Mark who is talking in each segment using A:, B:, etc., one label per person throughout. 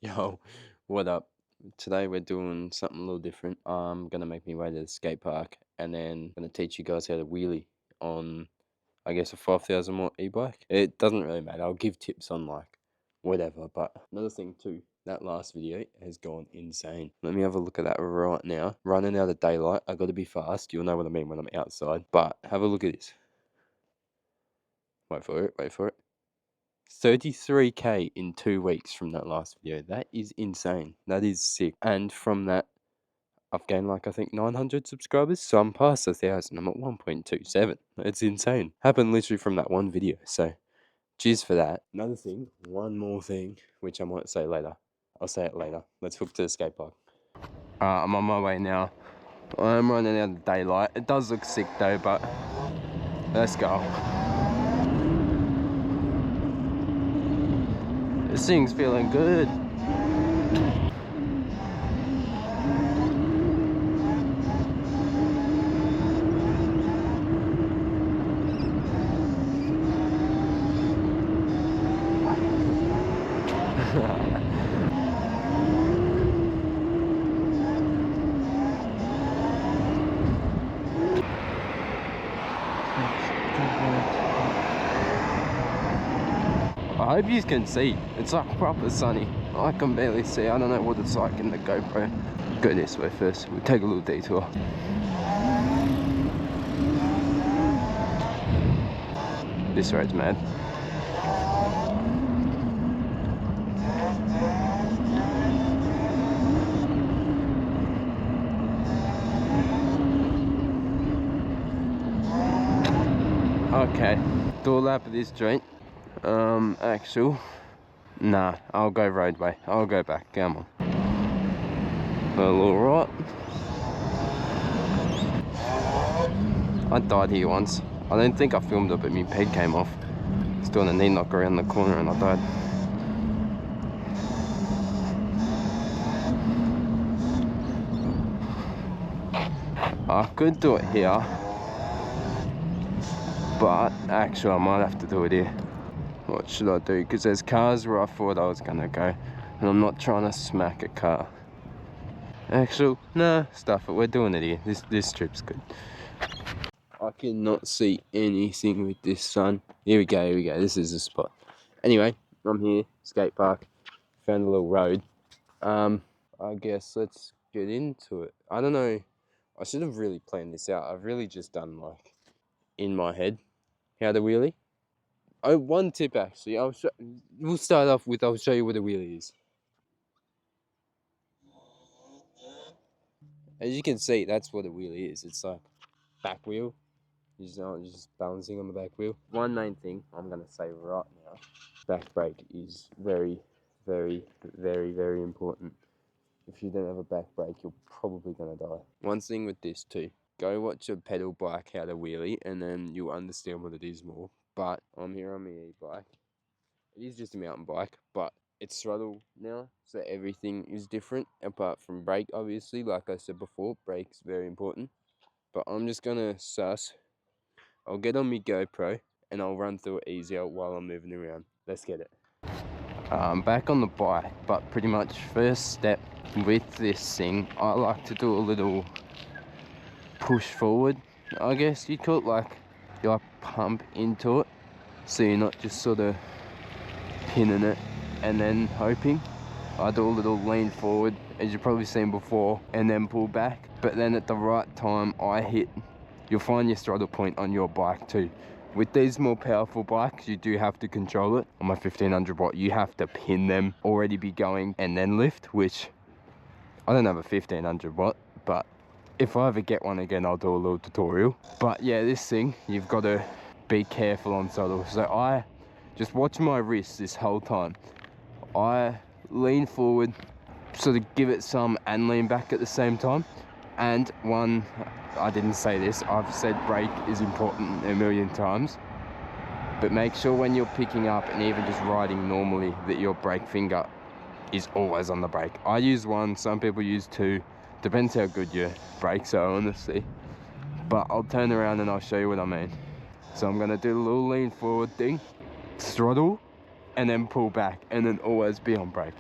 A: Yo, what up? Today we're doing something a little different. I'm gonna make me way to the skate park and then gonna teach you guys how to wheelie on, I guess, a 5,000 watt e-bike. It doesn't really matter. I'll give tips on like whatever. But another thing too, that last video has gone insane. Let me have a look at that right now. Running out of daylight. I got to be fast. You'll know what I mean when I'm outside. But have a look at this. Wait for it. Wait for it. 33k in 2 weeks from that last video. That is insane. That is sick. And from that, I've gained like I think 900 subscribers, so I'm past 1,000. I'm at 1.27. It's insane. Happened literally from that one video. So cheers for that. Another thing, one more thing, which I might say later. I'll say it later. Let's hook to the skate park. I'm on my way now. I'm running out of daylight. It does look sick though, but let's go. This thing's feeling good. I hope you can see. It's like proper sunny. I can barely see. I don't know what it's like in the GoPro. Go this way first. We'll take a little detour. This road's mad. Okay, do a lap of this joint. Actual. Nah, I'll go roadway. I'll go back. Come on. A little right. I died here once. I don't think I filmed it, but my peg came off. I was doing a knee knock around the corner and I died. I could do it here, but actually I might have to do it here. What should I do? Because there's cars where I thought I was gonna go, and I'm not trying to smack a car. Actually, no, stuff it. We're doing it here. This trip's good. I cannot see anything with this sun. Here we go. Here we go. This is the spot. Anyway, I'm here, skate park. Found a little road. I guess let's get into it. I don't know. I should have really planned this out. I've really just done like in my head how to wheelie. Oh, one tip actually. We'll start off with I'll show you what a wheelie is. As you can see, that's what a wheelie is. It's like back wheel. You're just balancing on the back wheel. One main thing I'm gonna say right now, back brake is very, very, very, very important. If you don't have a back brake, you're probably gonna die. One thing with this too, go watch a pedal bike how to wheelie and then you'll understand what it is more. But I'm here on my e-bike. It is just a mountain bike, but it's throttle now, so everything is different apart from brake, obviously. Like I said before, brake's very important. But I'm just gonna suss. I'll get on my GoPro and I'll run through it easier while I'm moving around. Let's get it. Back on the bike, but pretty much first step with this thing, I like to do a little push forward, I guess you'd call it. Like you like pump into it, so you're not just sort of pinning it and then hoping. I do a little lean forward, as you've probably seen before, and then pull back. But then at the right time I hit, you'll find your throttle point on your bike too. With these more powerful bikes, you do have to control it. On my 1500 watt, you have to pin them, already be going, and then lift, which I don't have a 1500 watt, but if I ever get one again, I'll do a little tutorial. But yeah, this thing, you've got to be careful on throttle. So I just watch my wrist this whole time. I lean forward, sort of give it some, and lean back at the same time. And one, I didn't say this, I've said brake is important a million times, but make sure when you're picking up and even just riding normally that your brake finger is always on the brake. I use one, some people use two, depends how good your brakes are, honestly. But I'll turn around and I'll show you what I mean. So I'm gonna do a little lean forward thing, throttle, and then pull back, and then always be on brake.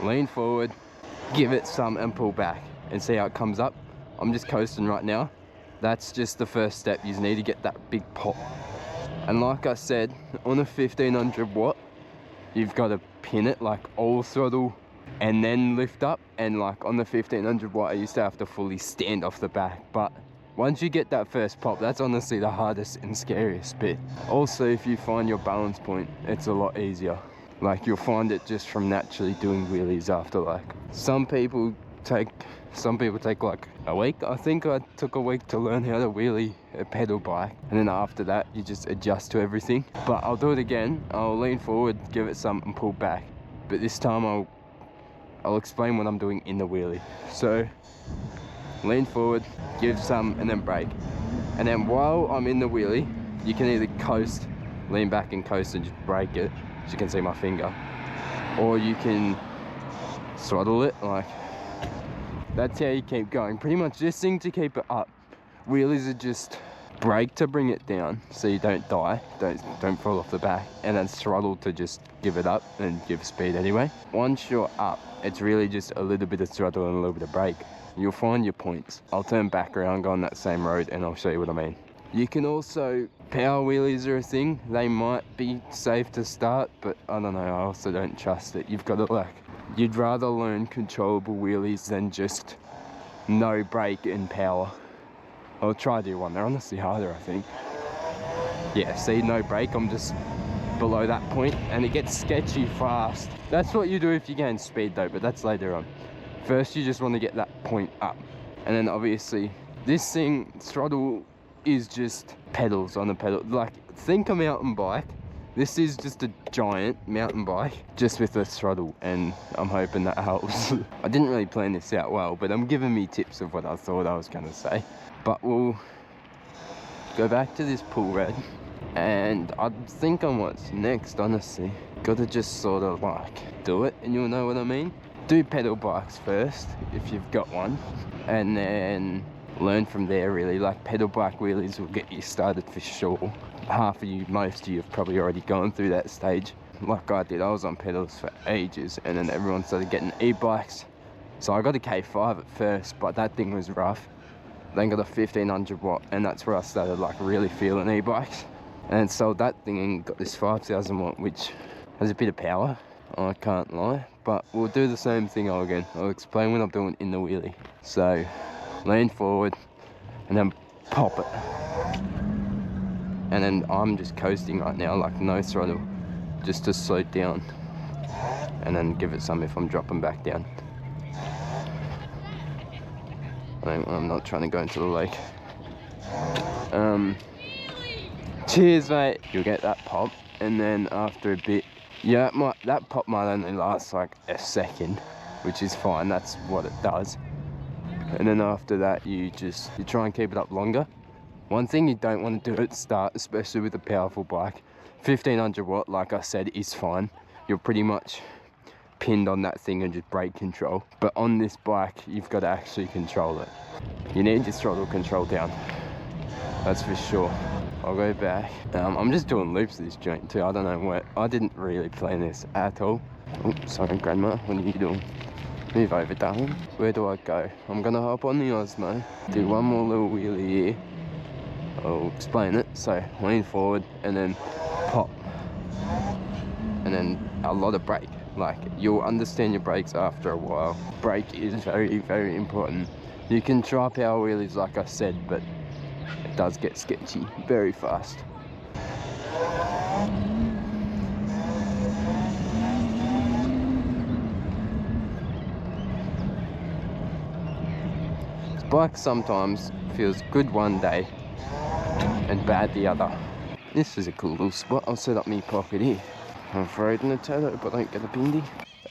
A: lean forward, give it some and pull back and see how it comes up. I'm just coasting right now. That's just the first step. You need to get that big pop. And like I said, on a 1500 watt, you've got to pin it like all throttle and then lift up. And like on the 1500 watt, I used to have to fully stand off the back. But once you get that first pop, that's honestly the hardest and scariest bit. Also, if you find your balance point, it's a lot easier. Like you'll find it just from naturally doing wheelies after. Like some people take like a week. I think I took a week to learn how to wheelie a pedal bike, and then after that you just adjust to everything. But I'll do it again. I'll lean forward, give it some and pull back, but this time I'll explain what I'm doing in the wheelie. So lean forward, give some and then brake, and then while I'm in the wheelie you can either coast, lean back and coast and just brake it, as you can see my finger, or you can throttle it. Like that's how you keep going. Pretty much this thing to keep it up. Wheelies are just brake to bring it down so you don't die, don't fall off the back, and then throttle to just give it up and give speed anyway. Once you're up, it's really just a little bit of throttle and a little bit of brake. You'll find your points. I'll turn back around, go on that same road, and I'll show you what I mean. You can also, power wheelies are a thing. They might be safe to start, but I don't know, I also don't trust it. You've got to like, you'd rather learn controllable wheelies than just no brake and power. I'll try to do one. They're honestly harder, I think. Yeah, see, no brake. I'm just below that point, and it gets sketchy fast. That's what you do if you gain speed though, but that's later on. First, you just want to get that point up. And then obviously, this thing, throttle, is just pedals on a pedal. Like, think a mountain bike. This is just a giant mountain bike, just with a throttle, and I'm hoping that helps. I didn't really plan this out well, but I'm giving me tips of what I thought I was gonna say. But we'll go back to this pull red, and I think on what's next, honestly. Gotta just sort of like do it, and you'll know what I mean. Do pedal bikes first, if you've got one, and then learn from there really. Like pedal bike wheelies will get you started for sure. Half of you, most of you have probably already gone through that stage like I did. I was on pedals for ages, and then everyone started getting e-bikes. So I got a K5 at first, but that thing was rough. Then got a 1500 watt, and that's where I started like really feeling e-bikes. And then sold that thing and got this 5000 watt, which has a bit of power, I can't lie. But we'll do the same thing again. I'll explain what I'm doing in the wheelie. So lean forward and then pop it, and then I'm just coasting right now, like no throttle, just to slow down, and then give it some if I'm dropping back down. I'm not trying to go into the lake. Cheers mate. You'll get that pop, and then after a bit, yeah, that pop might only last like a second, which is fine, that's what it does. And then after that, you try and keep it up longer. One thing you don't want to do at the start, especially with a powerful bike, 1500 watt, like I said, is fine. You're pretty much pinned on that thing and just brake control. But on this bike, you've got to actually control it. You need your throttle control down, that's for sure. I'll go back. I'm just doing loops of this joint too. I don't know what, I didn't really plan this at all. Oh, sorry grandma, what are you doing? Move over, darling. Where do I go? I'm gonna hop on the Osmo, do one more little wheelie here. I'll explain it. So lean forward and then pop, and then a lot of brake. Like, you'll understand your brakes after a while. Brake is very, very important. You can try power wheelies like I said, but it does get sketchy very fast. This bike sometimes feels good one day and bad the other. This is a cool little spot. I'll set up my pocket here. I'm afraid in a tailor, but I don't get a bindi.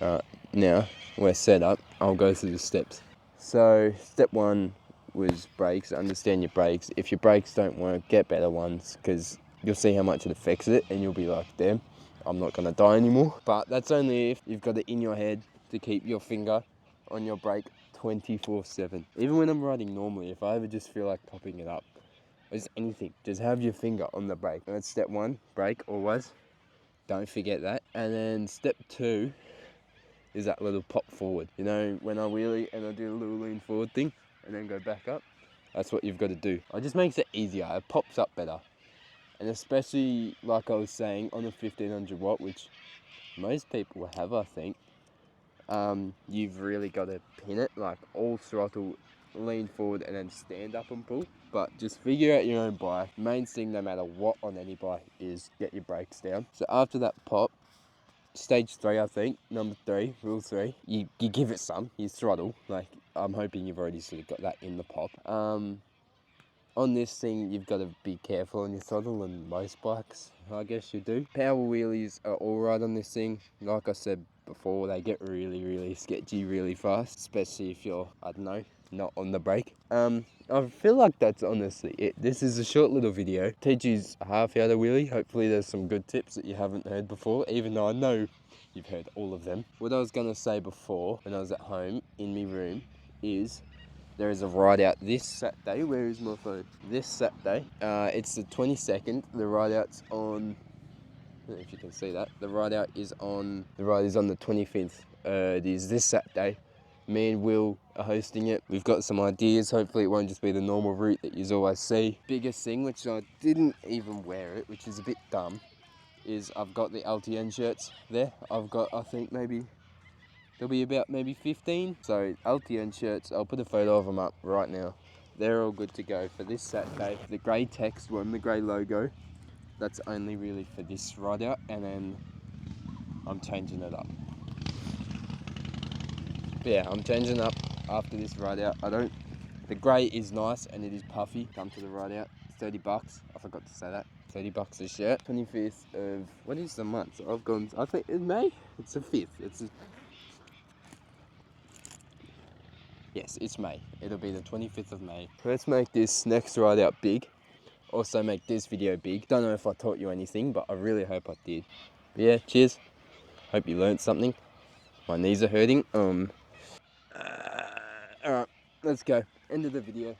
A: Alright, now we're set up. I'll go through the steps. So step one was brakes. Understand your brakes. If your brakes don't work, get better ones, because you'll see how much it affects it, and you'll be like, damn, I'm not gonna die anymore. But that's only if you've got it in your head to keep your finger on your brake 24/7. Even when I'm riding normally, if I ever just feel like popping it up, or just anything, just have your finger on the brake. That's step one, brake always. Don't forget that. And then step two is that little pop forward. You know, when I wheelie and I do a little lean forward thing and then go back up, that's what you've got to do. It just makes it easier. It pops up better. And especially, like I was saying, on a 1500 watt, which most people have, I think, you've really got to pin it, like all throttle, lean forward, and then stand up and pull. But just figure out your own bike. Main thing, no matter what on any bike, is get your brakes down. So after that pop, stage 3, I think, number 3, rule 3, you give it some, you throttle. Like, I'm hoping you've already sort of got that in the pop. On this thing, you've got to be careful on your throttle, and most bikes, I guess you do. Power wheelies are alright on this thing. Like I said before, they get really, really sketchy really fast, especially if you're, I don't know, not on the brake. I feel like that's honestly it. This is a short little video. Teaches half how to wheelie. Hopefully there's some good tips that you haven't heard before, even though I know you've heard all of them. What I was going to say before, when I was at home in my room, is there is a ride out this Saturday. Where is my phone? This Saturday. It's the 22nd. The ride out's on, I don't know if you can see that. The ride is on the 25th. It is this Saturday. Me and Will are hosting it. We've got some ideas. Hopefully it won't just be the normal route that you always see. Biggest thing, which I didn't even wear it, which is a bit dumb, is I've got the LTN shirts there. I've got, I think maybe, there'll be about maybe 15. So LTN shirts, I'll put a photo of them up right now. They're all good to go for this Saturday. The grey text one, the grey logo, that's only really for this ride out, and then I'm changing it up. But yeah, I'm changing up after this ride out. The grey is nice and it is puffy. Come to the ride out, it's $30. I forgot to say that. $30 a shirt. 25th of, what is the month? I think in May? It's the 5th. Yes, it's May. It'll be the 25th of May. Let's make this next ride out big. Also make this video big. Don't know if I taught you anything, but I really hope I did. But yeah, cheers. Hope you learned something. My knees are hurting. Alright, let's go. End of the video.